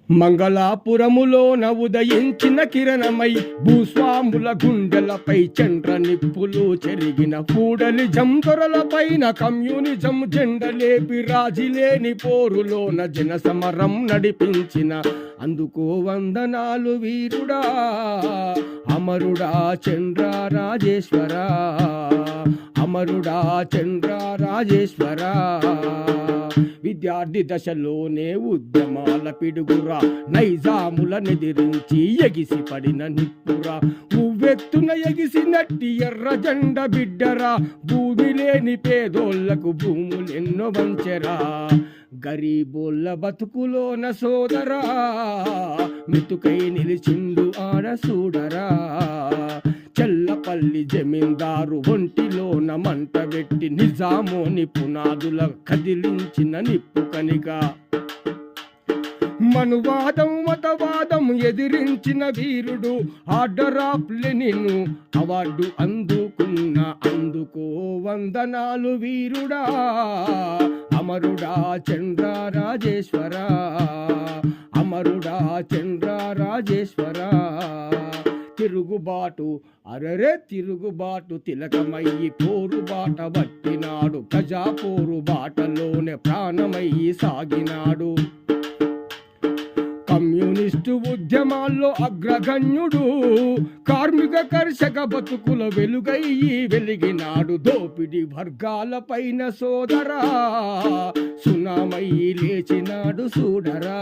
మంగళాపురములోన ఉదయించిన కిరణమై భూస్వాముల గుండెలపై చండ్ర నిప్పులు చెరిగిన కూడలి జందొరలపైన కమ్యూనిజం జెండలేపి రాజిలేని పోరులోన జనసమరం నడిపించిన అందుకో వందనాలు వీరుడా అమరుడా చంద్ర రాజేశ్వరా, అమరుడా చంద్ర రాజేశ్వరా. విద్యార్థి దశలోనే ఉద్యమాల పిడుగురా, నైజాముల నెదిరించి ఎగిసి పడిన నిప్పురా, ఉవ్వెత్తున ఎగిసినట్టి ఎర్ర జెండ బిడ్డరా, భూమి లేని పేదోళ్లకు భూములెన్నో వంచెరా, గరీబోళ్ళ బతుకులోన సోదరా మెతుకై నిలిచిండు ఆడ సూడరా. చెల్లపల్లి జమీందారు ఒంటిలోన మంట పెట్టి నిజామోని పునాదుల కదిలించిన నిప్పు కనిగా, మనువాదం మతవాదం ఎదిరించిన వీరుడు ఆర్డర్ ఆఫ్ లెనిన్ అవార్డు అందుకున్న అందుకో వందనాలు వీరుడా అమరుడా చంద్ర రాజేశ్వరా, అమరుడా చంద్ర రాజేశ్వరా. తిరుగుబాటు అరరే తిరుగుబాటు తిలకమయ్యి పోరు బాట పట్టినాడు, ప్రజా పోరు బాటలోనే ప్రాణమయ్యి సాగినాడు. కమ్యూనిస్టు ఉద్యమాల్లో అగ్రగణ్యుడు, కార్మిక కర్షక బతుకుల వెలుగయ్యి వెలిగినాడు. దోపిడి వర్గాల పైన సోదరా సునామయ్యి లేచినాడు సూడరా,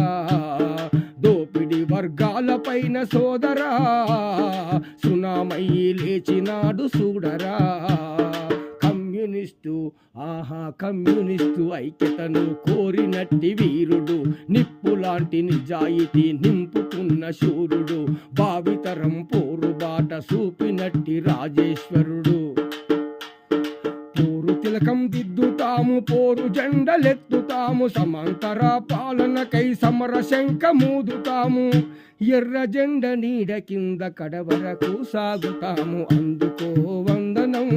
దోపిడి వర్గాల పైన సోదరా సునామయ్యి లేచినాడు సూడరా. కమ్యూనిస్టు ఆహా కమ్యూనిస్టు ఐక్యతను కోరినట్టి వీరుడు, నిప్పులాంటి నిజాయితీ నింపుకున్న శూరుడు, భావితరం పోరుబాట చూపినట్టి రాజేశ్వరుడు. పోరు తిలకం దిద్దుతాము, పోరు జెండలెత్తుతాము, సమాంతర పాలనకై సమర శంఖ మూదుతాము, ఎర్ర జెండ నీడ కింద కడవరకు సాగుతాము. అందుకో వందనం